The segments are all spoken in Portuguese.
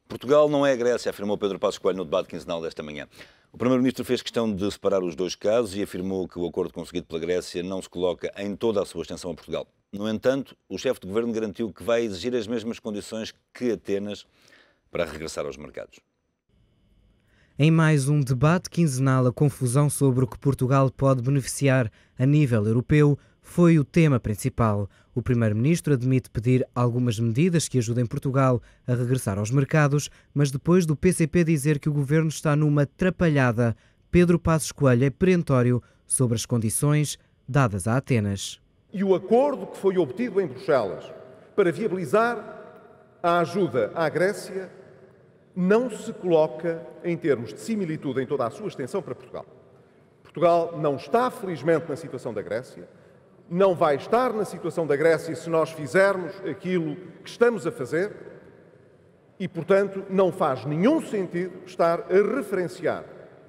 Portugal não é a Grécia, afirmou Pedro Passos Coelho no debate quinzenal desta manhã. O Primeiro-Ministro fez questão de separar os dois casos e afirmou que o acordo conseguido pela Grécia não se coloca em toda a sua extensão a Portugal. No entanto, o chefe de governo garantiu que vai exigir as mesmas condições que Atenas para regressar aos mercados. Em mais um debate quinzenal, a confusão sobre o que Portugal pode beneficiar a nível europeu foi o tema principal. O Primeiro-Ministro admite pedir algumas medidas que ajudem Portugal a regressar aos mercados, mas depois do PCP dizer que o governo está numa atrapalhada, Pedro Passos Coelho é perentório sobre as condições dadas a Atenas. E o acordo que foi obtido em Bruxelas para viabilizar a ajuda à Grécia não se coloca em termos de similitude em toda a sua extensão para Portugal. Portugal não está, felizmente, na situação da Grécia, não vai estar na situação da Grécia se nós fizermos aquilo que estamos a fazer e, portanto, não faz nenhum sentido estar a referenciar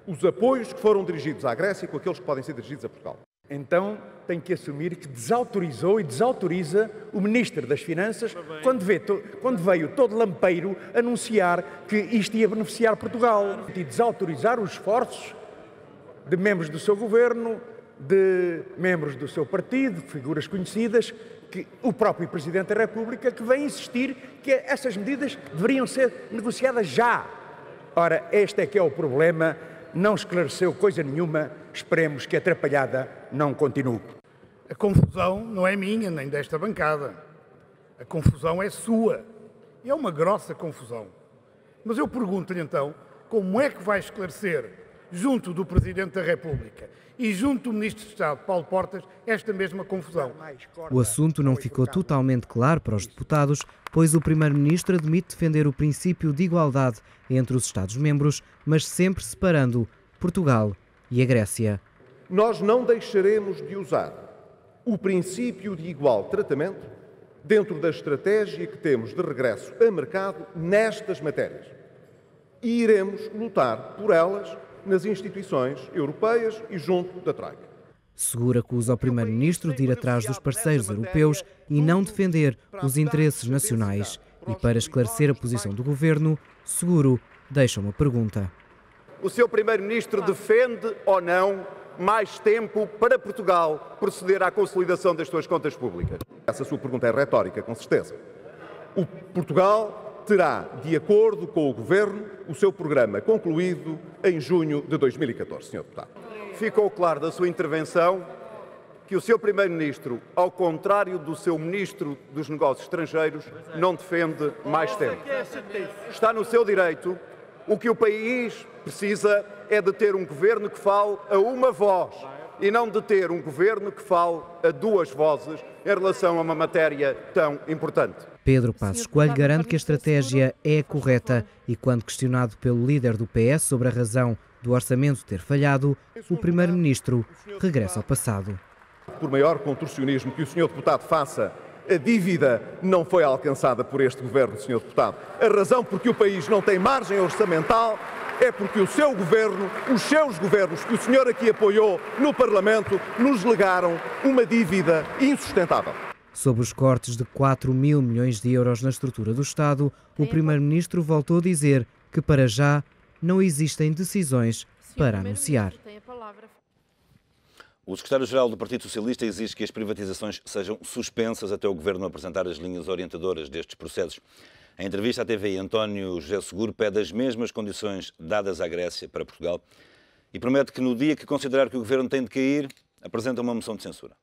os apoios que foram dirigidos à Grécia com aqueles que podem ser dirigidos a Portugal. Então tem que assumir que desautorizou e desautoriza o Ministro das Finanças quando veio todo lampeiro anunciar que isto ia beneficiar Portugal e desautorizar os esforços de membros do seu governo, de membros do seu partido, figuras conhecidas, que o próprio Presidente da República que vem insistir que essas medidas deveriam ser negociadas já. Ora, este é que é o problema, não esclareceu coisa nenhuma, esperemos que a atrapalhada não continue. A confusão não é minha, nem desta bancada. A confusão é sua. E é uma grossa confusão. Mas eu pergunto-lhe então, como é que vai esclarecer, junto do Presidente da República e junto do Ministro de Estado, Paulo Portas, esta mesma confusão? O assunto não ficou totalmente claro para os deputados, pois o Primeiro-Ministro admite defender o princípio de igualdade entre os Estados-membros, mas sempre separando Portugal e a Grécia. Nós não deixaremos de usar o princípio de igual tratamento dentro da estratégia que temos de regresso a mercado nestas matérias. E iremos lutar por elas nas instituições europeias e junto da Troika. Seguro acusa o Primeiro-Ministro de ir atrás dos parceiros europeus e não defender os interesses nacionais. E para esclarecer a posição do Governo, Seguro deixa uma pergunta. O seu Primeiro-Ministro defende ou não mais tempo para Portugal proceder à consolidação das suas contas públicas? Essa sua pergunta é retórica, com certeza. O Portugal terá, de acordo com o Governo, o seu programa concluído em junho de 2014, Sr. Deputado. Ficou claro da sua intervenção que o seu Primeiro-Ministro, ao contrário do seu Ministro dos Negócios Estrangeiros, não defende mais tempo. Está no seu direito. O que o país precisa é de ter um governo que fale a uma voz e não de ter um governo que fale a duas vozes em relação a uma matéria tão importante. Pedro Passos Coelho garante que a estratégia é a correta e, quando questionado pelo líder do PS sobre a razão do orçamento ter falhado, o Primeiro-Ministro regressa ao passado. Por maior contorcionismo que o Sr. Deputado faça, a dívida não foi alcançada por este Governo, Sr. Deputado. A razão por que o país não tem margem orçamental é porque o seu Governo, os seus governos que o senhor aqui apoiou no Parlamento, nos legaram uma dívida insustentável. Sobre os cortes de 4 mil milhões de euros na estrutura do Estado, o Primeiro-Ministro voltou a dizer que para já não existem decisões para anunciar. O secretário-geral do Partido Socialista exige que as privatizações sejam suspensas até o Governo apresentar as linhas orientadoras destes processos. Em entrevista à TVI, António José Seguro pede as mesmas condições dadas à Grécia para Portugal e promete que no dia que considerar que o Governo tem de cair, apresenta uma moção de censura.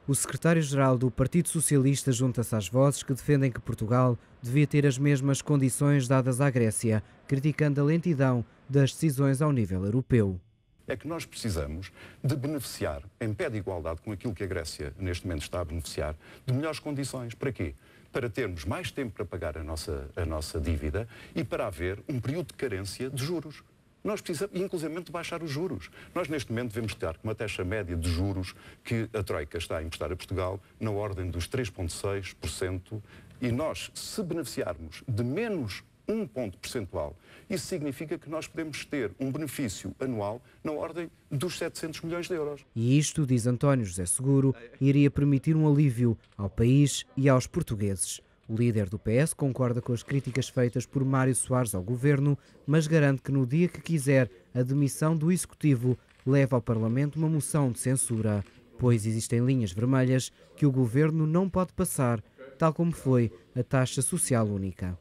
O secretário-geral do Partido Socialista junta-se às vozes que defendem que Portugal devia ter as mesmas condições dadas à Grécia, criticando a lentidão das decisões ao nível europeu. É que nós precisamos de beneficiar, em pé de igualdade com aquilo que a Grécia neste momento está a beneficiar, de melhores condições. Para quê? Para termos mais tempo para pagar a nossa dívida e para haver um período de carência de juros. Nós precisamos, inclusive, de baixar os juros. Nós, neste momento, devemos estar com uma taxa média de juros que a Troika está a emprestar a Portugal na ordem dos 3,6%. E nós, se beneficiarmos de menos 1 ponto percentual, isso significa que nós podemos ter um benefício anual na ordem dos 700 milhões de euros. E isto, diz António José Seguro, iria permitir um alívio ao país e aos portugueses. O líder do PS concorda com as críticas feitas por Mário Soares ao governo, mas garante que no dia que quiser a demissão do executivo, leva ao Parlamento uma moção de censura, pois existem linhas vermelhas que o governo não pode passar, tal como foi a taxa social única.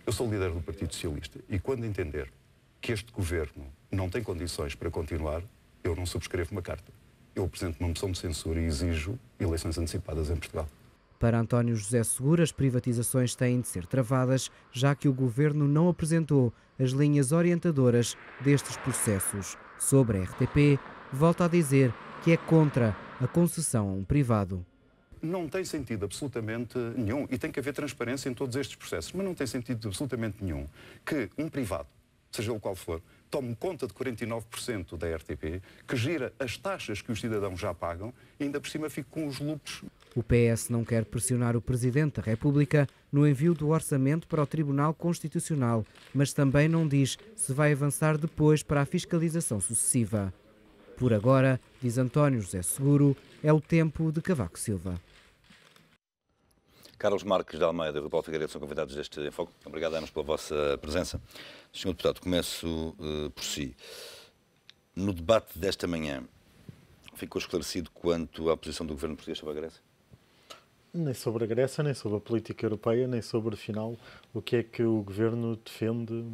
Eu sou líder do Partido Socialista e quando entender que este governo não tem condições para continuar, eu não subscrevo uma carta. Eu apresento uma moção de censura e exijo eleições antecipadas em Portugal. Para António José Seguro, as privatizações têm de ser travadas, já que o governo não apresentou as linhas orientadoras destes processos. Sobre a RTP, volta a dizer que é contra a concessão a um privado. Não tem sentido absolutamente nenhum, e tem que haver transparência em todos estes processos, mas não tem sentido absolutamente nenhum que um privado, seja o qual for, tome conta de 49% da RTP, que gira as taxas que os cidadãos já pagam e ainda por cima fique com os lucros. O PS não quer pressionar o Presidente da República no envio do orçamento para o Tribunal Constitucional, mas também não diz se vai avançar depois para a fiscalização sucessiva. Por agora, diz António José Seguro, é o tempo de Cavaco Silva. Carlos Marques de Almeida e Rui Paulo Figueiredo são convidados deste Enfoque. Obrigado, ambos, pela vossa presença. Senhor Deputado, começo por si. No debate desta manhã, ficou esclarecido quanto à posição do governo português sobre a Grécia? Nem sobre a Grécia, nem sobre a política europeia, nem sobre, afinal, o que é que o governo defende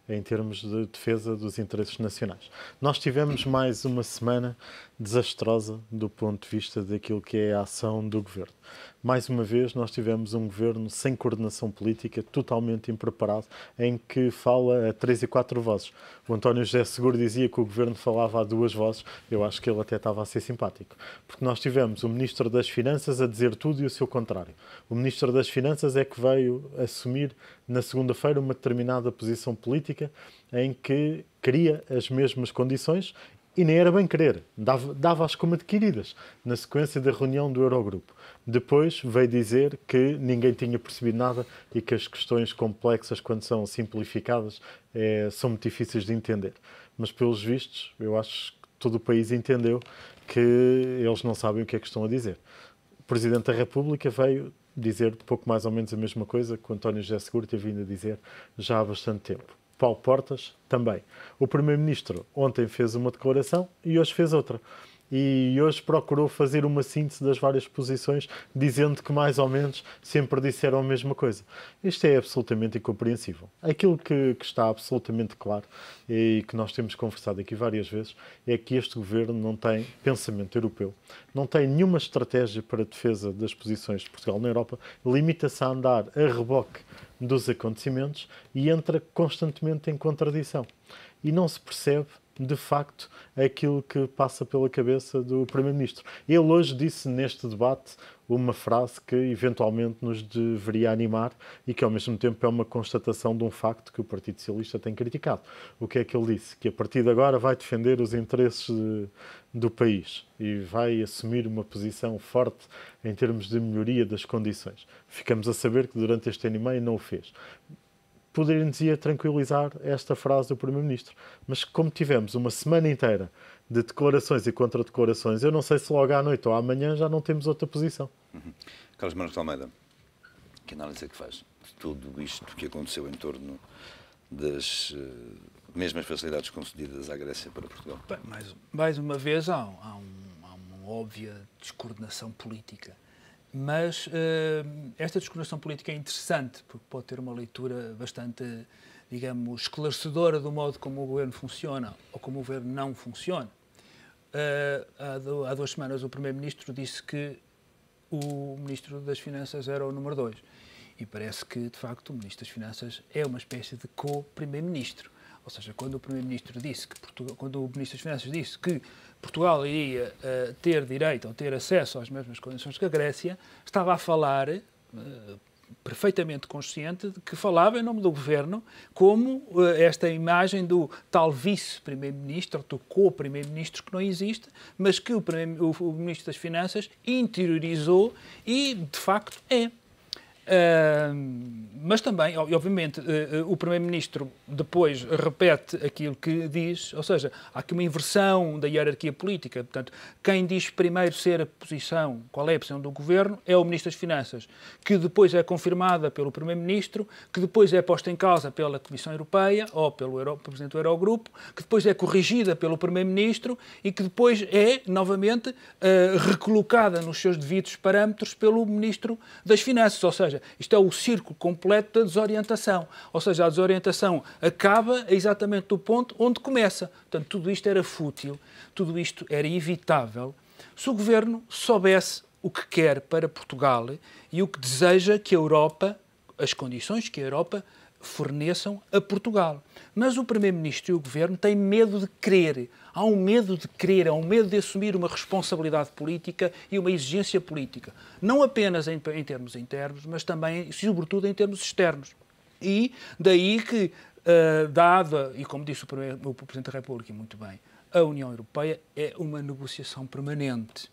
em termos de defesa dos interesses nacionais. Nós tivemos mais uma semana desastrosa do ponto de vista daquilo que é a ação do governo. Mais uma vez, nós tivemos um governo sem coordenação política, totalmente impreparado, em que fala a 3 e 4 vozes. O António José Seguro dizia que o governo falava a 2 vozes, eu acho que ele até estava a ser simpático. Porque nós tivemos o Ministro das Finanças a dizer tudo e o seu contrário. O Ministro das Finanças é que veio assumir na segunda-feira uma determinada posição política em que queria as mesmas condições e nem era bem querer, dava-as como adquiridas, na sequência da reunião do Eurogrupo. Depois veio dizer que ninguém tinha percebido nada e que as questões complexas, quando são simplificadas, são muito difíceis de entender. Mas, pelos vistos, eu acho que todo o país entendeu que eles não sabem o que é que estão a dizer. O Presidente da República veio dizer pouco mais ou menos a mesma coisa que o António José Seguro teve vindo a dizer já há bastante tempo. Paulo Portas também. O Primeiro-Ministro ontem fez uma declaração e hoje fez outra. E hoje procurou fazer uma síntese das várias posições, dizendo que mais ou menos sempre disseram a mesma coisa. Isto é absolutamente incompreensível. Aquilo que está absolutamente claro e que nós temos conversado aqui várias vezes é que este governo não tem pensamento europeu, não tem nenhuma estratégia para a defesa das posições de Portugal na Europa, limita-se a andar a reboque dos acontecimentos e entra constantemente em contradição. E não se percebe, de facto, aquilo que passa pela cabeça do Primeiro-Ministro. Ele hoje disse neste debate uma frase que eventualmente nos deveria animar e que ao mesmo tempo é uma constatação de um facto que o Partido Socialista tem criticado. O que é que ele disse? Que a partir de agora vai defender os interesses do país e vai assumir uma posição forte em termos de melhoria das condições. Ficamos a saber que durante este ano e meio não o fez. Poderia-nos tranquilizar esta frase do Primeiro-Ministro. Mas como tivemos uma semana inteira de declarações e contra-declarações, eu não sei se logo à noite ou amanhã já não temos outra posição. Carlos Marques de Almeida, que análise é que faz de tudo isto que aconteceu em torno das mesmas facilidades concedidas à Grécia para Portugal? Bem, mais uma vez há uma óbvia descoordenação política. Mas esta descoordenação política é interessante, porque pode ter uma leitura bastante, digamos, esclarecedora do modo como o governo funciona ou como o governo não funciona. Há 2 semanas o Primeiro-Ministro disse que o Ministro das Finanças era o número 2. E parece que, de facto, o Ministro das Finanças é uma espécie de co-Primeiro-Ministro. Ou seja, quando o Primeiro-Ministro disse que quando o Ministro das Finanças disse que Portugal iria ter direito ou ter acesso às mesmas condições que a Grécia, estava a falar perfeitamente consciente de que falava em nome do Governo, como esta imagem do tal vice-primeiro-ministro, ou do co-primeiro-ministro que não existe, mas que o Ministro das Finanças interiorizou e, de facto, é. Mas também, obviamente, o Primeiro-Ministro depois repete aquilo que diz, ou seja, há aqui uma inversão da hierarquia política. Portanto, quem diz primeiro ser a posição, qual é a posição do Governo, é o Ministro das Finanças, que depois é confirmada pelo Primeiro-Ministro, que depois é posta em causa pela Comissão Europeia ou pelo Presidente do Eurogrupo, que depois é corrigida pelo Primeiro-Ministro e que depois é, novamente, recolocada nos seus devidos parâmetros pelo Ministro das Finanças. Ou seja, isto é o círculo completo da desorientação. Ou seja, a desorientação acaba exatamente do ponto onde começa. Portanto, tudo isto era fútil, tudo isto era evitável se o Governo soubesse o que quer para Portugal e o que deseja que a Europa, as condições que a Europa forneçam a Portugal. Mas o Primeiro-Ministro e o Governo têm medo de querer. Há um medo de querer, há um medo de assumir uma responsabilidade política e uma exigência política. Não apenas em termos internos, mas também, sobretudo, em termos externos. E daí que, dada, e como disse o Presidente da República, muito bem, a União Europeia é uma negociação permanente.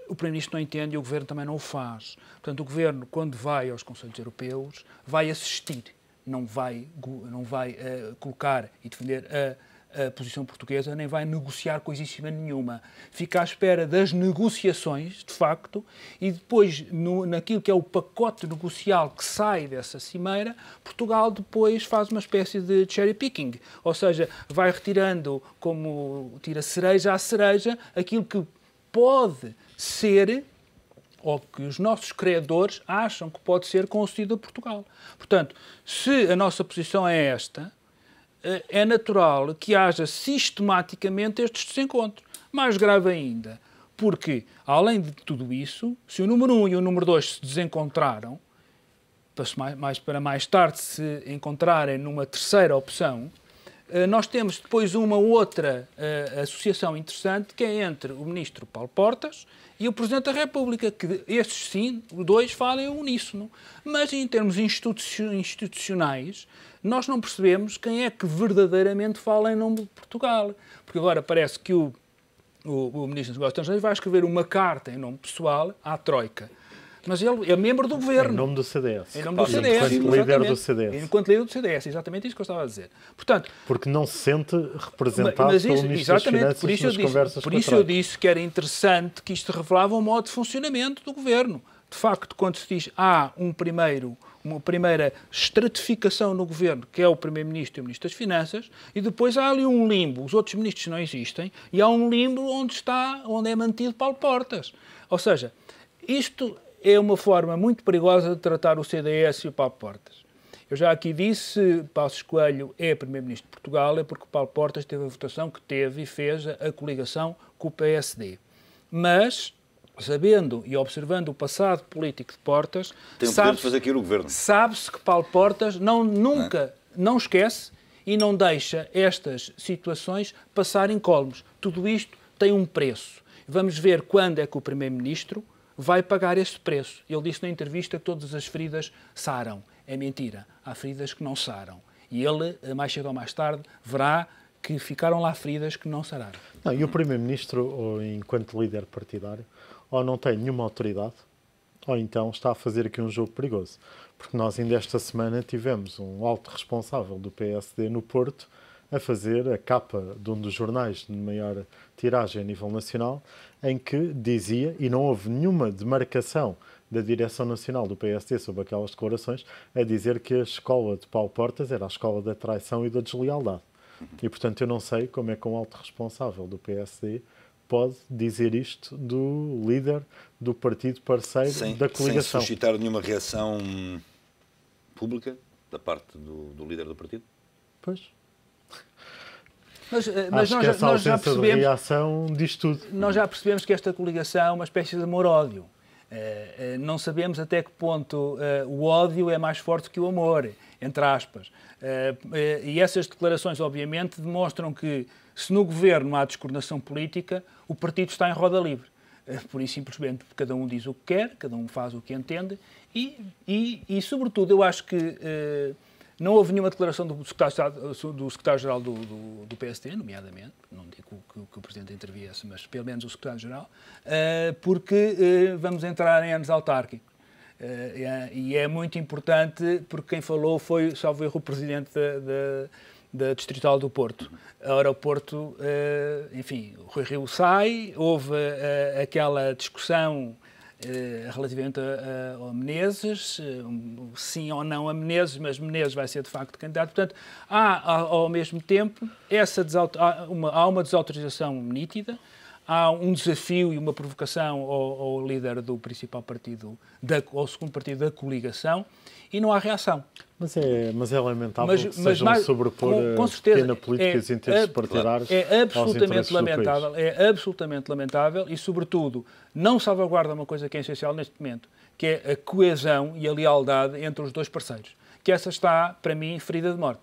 O Primeiro-Ministro não entende e o Governo também não o faz. Portanto, o Governo, quando vai aos Conselhos Europeus, vai assistir. Não vai colocar e defender a posição portuguesa, nem vai negociar coisíssima nenhuma. Fica à espera das negociações, de facto, e depois, naquilo que é o pacote negocial que sai dessa cimeira, Portugal depois faz uma espécie de cherry picking, ou seja, vai retirando, como tira cereja a cereja, aquilo que pode ser, ou que os nossos credores acham que pode ser concedido a Portugal. Portanto, se a nossa posição é esta, é natural que haja sistematicamente estes desencontros. Mais grave ainda, porque, além de tudo isso, se o número 1 e o número 2 se desencontraram, para mais tarde se encontrarem numa terceira opção, nós temos depois uma outra associação interessante, que é entre o Ministro Paulo Portas e o Presidente da República, que estes sim, os dois falam em uníssono. Mas em termos institucionais, nós não percebemos quem é que verdadeiramente fala em nome de Portugal. Porque agora parece que o Ministro dos Negócios Estrangeiros vai escrever uma carta em nome pessoal à Troika. Mas ele é membro do Governo. Em nome do CDS. Em nome do CDS. Enquanto líder do CDS. Enquanto líder do CDS, exatamente isso que eu estava a dizer. Portanto, porque não se sente representado pelo Ministro das Finanças nas conversas com a Troika. Por isso eu disse que era interessante que isto revelava um modo de funcionamento do Governo. De facto, quando se diz há uma primeira estratificação no Governo, que é o Primeiro-Ministro e o Ministro das Finanças, e depois há ali um limbo, os outros ministros não existem, e há um limbo onde é mantido Paulo Portas. Ou seja, isto é uma forma muito perigosa de tratar o CDS e o Paulo Portas. Eu já aqui disse, Passos Coelho é Primeiro-Ministro de Portugal, é porque Paulo Portas teve a votação que teve e fez a coligação com o PSD. Mas, sabendo e observando o passado político de Portas, sabe-se que Paulo Portas nunca esquece e não deixa estas situações passar incólumes. Tudo isto tem um preço. Vamos ver quando é que o Primeiro-Ministro vai pagar esse preço. Ele disse na entrevista que todas as feridas saram. É mentira. Há feridas que não saram. E ele, mais cedo ou mais tarde, verá que ficaram lá feridas que não sararam. Não, e o Primeiro-Ministro, enquanto líder partidário, ou não tem nenhuma autoridade, ou então está a fazer aqui um jogo perigoso. Porque nós ainda esta semana tivemos um alto responsável do PSD no Porto a fazer a capa de um dos jornais de maior tiragem a nível nacional, em que dizia, e não houve nenhuma demarcação da direção nacional do PSD sobre aquelas declarações, a dizer que a escola de Paulo Portas era a escola da traição e da deslealdade. E, portanto, eu não sei como é que um alto responsável do PSD pode dizer isto do líder do partido parceiro da coligação. Sem suscitar nenhuma reação pública da parte do líder do partido? Pois. Mas acho que essa ausência de reação diz tudo. Nós já percebemos que esta coligação é uma espécie de amor-ódio. Não sabemos até que ponto o ódio é mais forte que o amor, entre aspas. E essas declarações, obviamente, demonstram que, se no governo há descoordenação política, o partido está em roda livre. Por isso, simplesmente, cada um diz o que quer, cada um faz o que entende e sobretudo, eu acho que não houve nenhuma declaração do secretário-geral do PSD, nomeadamente, não digo que o Presidente interviesse, mas pelo menos o secretário-geral, porque vamos entrar em anos autárquicos. E é muito importante porque quem falou foi, salvo erro, o presidente da Distrital do Porto. Ora, o Porto, enfim, o Rui Rio sai, houve aquela discussão relativamente a Menezes, sim ou não a Menezes, mas Menezes vai ser de facto candidato. Portanto, há ao mesmo tempo há uma desautorização nítida, há um desafio e uma provocação ao líder do principal partido, ao segundo partido da coligação, e não há reação. Mas é lamentável que sejam sobrepor pequena política e interesses partidários aos interesses lamentável, é absolutamente lamentável e, sobretudo, não salvaguarda uma coisa que é essencial neste momento, que é a coesão e a lealdade entre os dois parceiros. Que essa está, para mim, ferida de morte.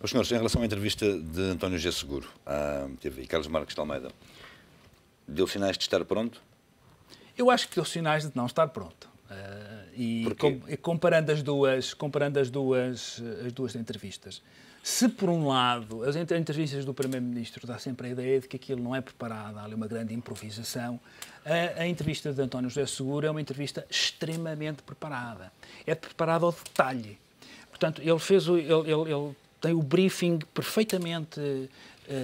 Os senhores, em relação à entrevista de António José Seguro à TV, Carlos Marques de Almeida, deu sinais de estar pronto? Eu acho que deu sinais de não estar pronto. E comparando as duas entrevistas, se por um lado as entrevistas do Primeiro-Ministro dá sempre a ideia de que aquilo não é preparado, há ali uma grande improvisação, a entrevista de António José Seguro é uma entrevista extremamente preparada. É preparada ao detalhe. Portanto, ele tem o briefing perfeitamente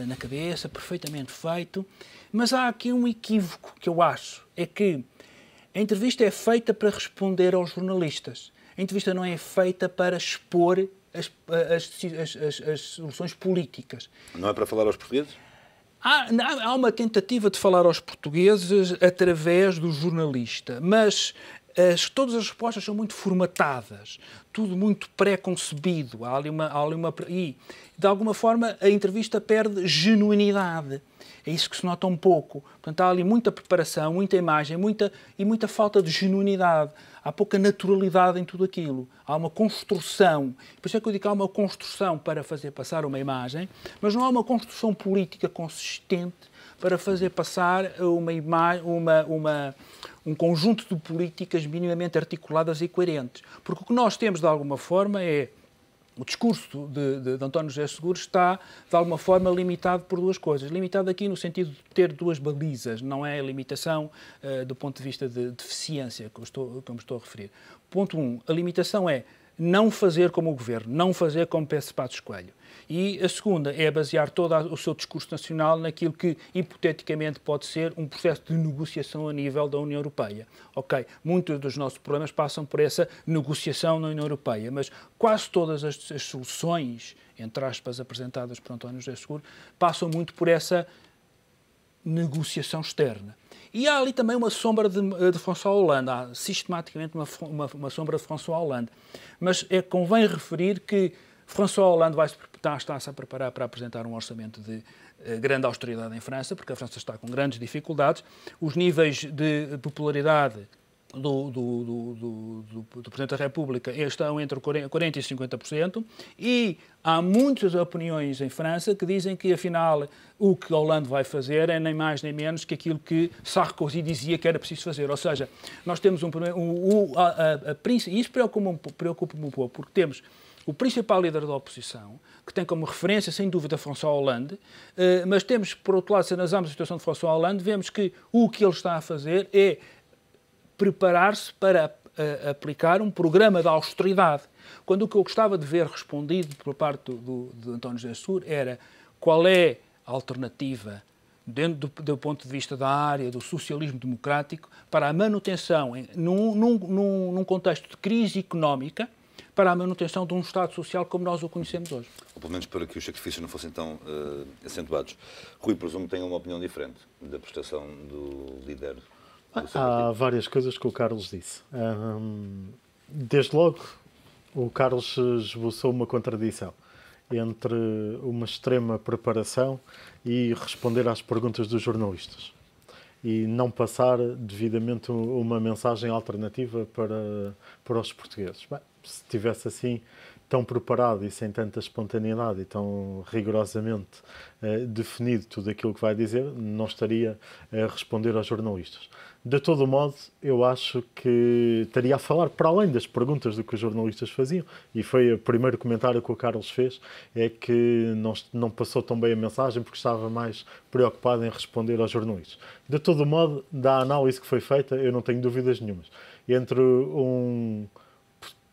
na cabeça, perfeitamente feito, mas há aqui um equívoco que eu acho, é que a entrevista é feita para responder aos jornalistas. A entrevista não é feita para expor as soluções políticas. Não é para falar aos portugueses? Há uma tentativa de falar aos portugueses através do jornalista, mas todas as respostas são muito formatadas, tudo muito pré-concebido. E, de alguma forma, a entrevista perde genuinidade. É isso que se nota um pouco. Portanto, há ali muita preparação, muita imagem e muita falta de genuinidade. Há pouca naturalidade em tudo aquilo. Há uma construção. Por isso é que eu digo que há uma construção para fazer passar uma imagem, mas não há uma construção política consistente para fazer passar um conjunto de políticas minimamente articuladas e coerentes. Porque o que nós temos, de alguma forma, é o discurso de António José Seguro está, de alguma forma, limitado por duas coisas. Limitado aqui no sentido de ter duas balizas, não é a limitação do ponto de vista de deficiência que eu me estou a referir. Ponto 1, a limitação é não fazer como o Governo, não fazer como Pedro Passos Coelho. E a segunda é basear todo o seu discurso nacional naquilo que, hipoteticamente, pode ser um processo de negociação a nível da União Europeia. Ok, muitos dos nossos problemas passam por essa negociação na União Europeia, mas quase todas as soluções, entre aspas, apresentadas por António José Seguro, passam muito por essa negociação externa. E há ali também uma sombra de François Hollande, há sistematicamente uma sombra de François Hollande. Mas convém referir que François Hollande está-se a preparar para apresentar um orçamento de grande austeridade em França, porque a França está com grandes dificuldades. Os níveis de popularidade do Presidente da República estão entre 40% e 50%, e há muitas opiniões em França que dizem que, afinal, o que Hollande vai fazer é nem mais nem menos que aquilo que Sarkozy dizia que era preciso fazer. Ou seja, nós temos e isso preocupa-me um pouco, porque temos o principal líder da oposição, que tem como referência, sem dúvida, François Hollande, mas temos, por outro lado, se analisarmos a situação de François Hollande, vemos que o que ele está a fazer é preparar-se para aplicar um programa de austeridade. Quando o que eu gostava de ver respondido por parte de António José Seguro era qual é a alternativa, dentro do ponto de vista da área do socialismo democrático, para a manutenção, num contexto de crise económica, para a manutenção de um Estado social como nós o conhecemos hoje. Ou pelo menos para que os sacrifícios não fossem tão acentuados. Rui, presumo que tem uma opinião diferente da prestação do líder. Há várias coisas que o Carlos disse. Desde logo, o Carlos esboçou uma contradição entre uma extrema preparação e responder às perguntas dos jornalistas. E não passar devidamente uma mensagem alternativa para os portugueses. Bem, se estivesse assim tão preparado e sem tanta espontaneidade e tão rigorosamente definido tudo aquilo que vai dizer, não estaria a responder aos jornalistas. De todo modo, eu acho que estaria a falar para além das perguntas do que os jornalistas faziam. E foi o primeiro comentário que o Carlos fez, é que não passou tão bem a mensagem porque estava mais preocupado em responder aos jornalistas. De todo modo, da análise que foi feita, eu não tenho dúvidas nenhumas. entre um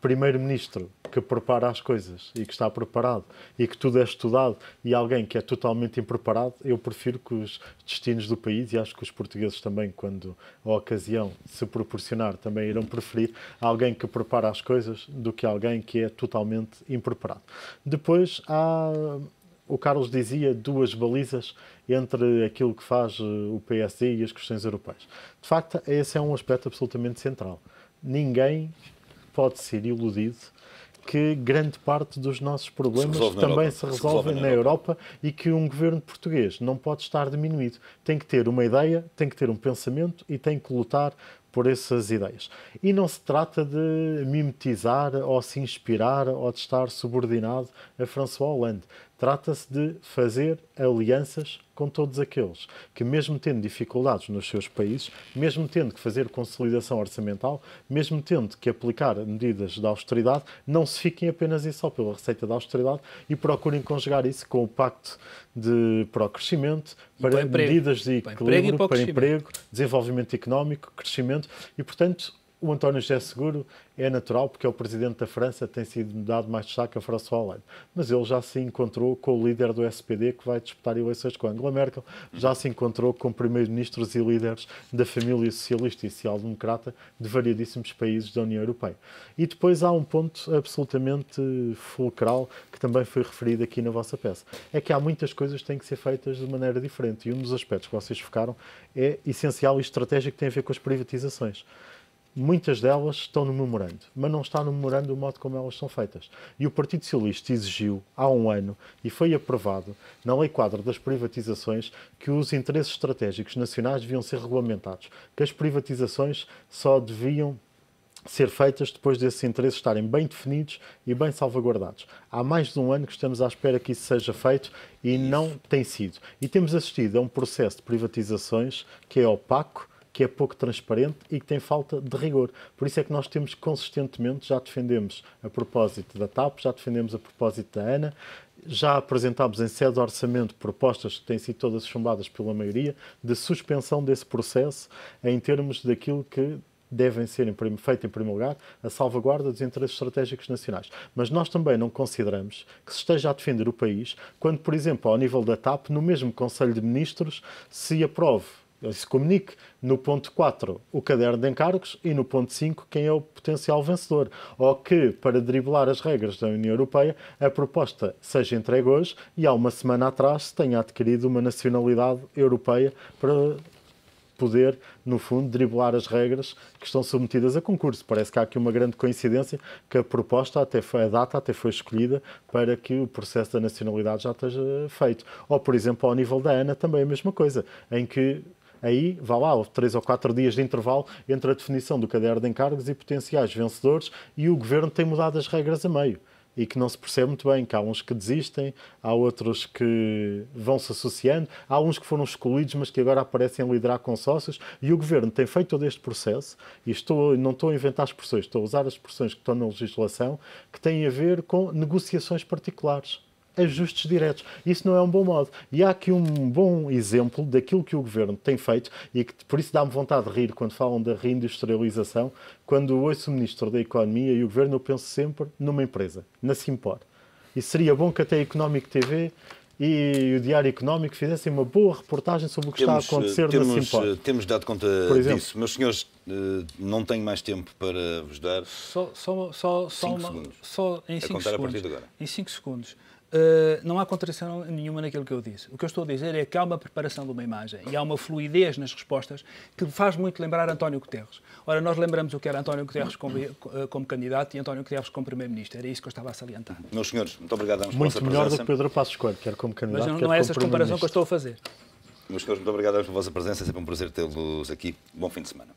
primeiro-ministro que prepara as coisas e que está preparado e que tudo é estudado e alguém que é totalmente impreparado, eu prefiro que os destinos do país, e acho que os portugueses também, quando a ocasião se proporcionar, também irão preferir alguém que prepara as coisas do que alguém que é totalmente impreparado. Depois há, o Carlos dizia, duas balizas entre aquilo que faz o PSD e as questões europeias. De facto, esse é um aspecto absolutamente central. Ninguém pode ser iludido que grande parte dos nossos problemas também se resolvem na Europa e que um governo português não pode estar diminuído. Tem que ter uma ideia, tem que ter um pensamento e tem que lutar por essas ideias. E não se trata de mimetizar ou se inspirar ou de estar subordinado a François Hollande. Trata-se de fazer alianças com todos aqueles que, mesmo tendo dificuldades nos seus países, mesmo tendo que fazer consolidação orçamental, mesmo tendo que aplicar medidas de austeridade, não se fiquem apenas e só pela receita da austeridade e procurem conjugar isso com o pacto para o crescimento, para medidas de equilíbrio, para emprego, desenvolvimento económico, crescimento e, portanto, o António José Seguro é natural porque é o presidente da França, tem sido dado mais destaque a François Hollande. Mas ele já se encontrou com o líder do SPD que vai disputar eleições com Angela Merkel, já se encontrou com primeiros-ministros e líderes da família socialista e social-democrata de variedíssimos países da União Europeia. E depois há um ponto absolutamente fulcral que também foi referido aqui na vossa peça. É que há muitas coisas que têm que ser feitas de maneira diferente e um dos aspectos que vocês focaram é essencial e estratégico que tem a ver com as privatizações. Muitas delas estão no memorando, mas não está no memorando o modo como elas são feitas. E o Partido Socialista exigiu, há um ano, e foi aprovado, na Lei Quadro das Privatizações, que os interesses estratégicos nacionais deviam ser regulamentados, que as privatizações só deviam ser feitas depois desses interesses estarem bem definidos e bem salvaguardados. Há mais de um ano que estamos à espera que isso seja feito e não tem sido. E temos assistido a um processo de privatizações que é opaco, que é pouco transparente e que tem falta de rigor. Por isso é que nós temos consistentemente, já defendemos a propósito da TAP, já defendemos a propósito da ANA, já apresentámos em sede de orçamento propostas que têm sido todas chumbadas pela maioria, de suspensão desse processo em termos daquilo que devem ser feito em primeiro lugar a salvaguarda dos interesses estratégicos nacionais. Mas nós também não consideramos que se esteja a defender o país quando, por exemplo, ao nível da TAP, no mesmo Conselho de Ministros, se aprove, se comunique no ponto 4 o caderno de encargos e no ponto 5 quem é o potencial vencedor. Ou que, para driblar as regras da União Europeia, a proposta seja entregue hoje e há uma semana atrás se tenha adquirido uma nacionalidade europeia para poder, no fundo, driblar as regras que estão submetidas a concurso. Parece que há aqui uma grande coincidência que a proposta, a data até foi escolhida para que o processo da nacionalidade já esteja feito. Ou, por exemplo, ao nível da ANA também a mesma coisa, em que aí, vá lá, houve 3 ou 4 dias de intervalo entre a definição do caderno de encargos e potenciais vencedores e o Governo tem mudado as regras a meio. E que não se percebe muito bem, que há uns que desistem, há outros que vão se associando, há uns que foram escolhidos, mas que agora aparecem a liderar consórcios, e o Governo tem feito todo este processo, e não estou a inventar expressões, estou a usar as expressões que estão na legislação, que têm a ver com negociações particulares, ajustes diretos. Isso não é um bom modo. E há aqui um bom exemplo daquilo que o Governo tem feito e que por isso dá-me vontade de rir quando falam da reindustrialização. Quando ouço o Ministro da Economia e o Governo, eu penso sempre numa empresa, na Simpor. E seria bom que até a Económico TV e o Diário Económico fizessem uma boa reportagem sobre o que está a acontecer na Simpor. Temos dado conta disso. Meus senhores, não tenho mais tempo para vos dar. Só em 5 segundos. A partir de agora. Em 5 segundos. Não há contradição nenhuma naquilo que eu disse. O que eu estou a dizer é que há uma preparação de uma imagem e há uma fluidez nas respostas que faz muito lembrar António Guterres. Ora, nós lembramos o que era António Guterres como candidato e António Guterres como primeiro-ministro. Era isso que eu estava a salientar. Meus senhores, muito obrigado. Muito melhor do que Pedro Passos Coelho, quer como candidato, mas não é essa comparação que eu estou a fazer. Meus senhores, muito obrigado pela vossa presença. É sempre um prazer tê-los aqui. Bom fim de semana.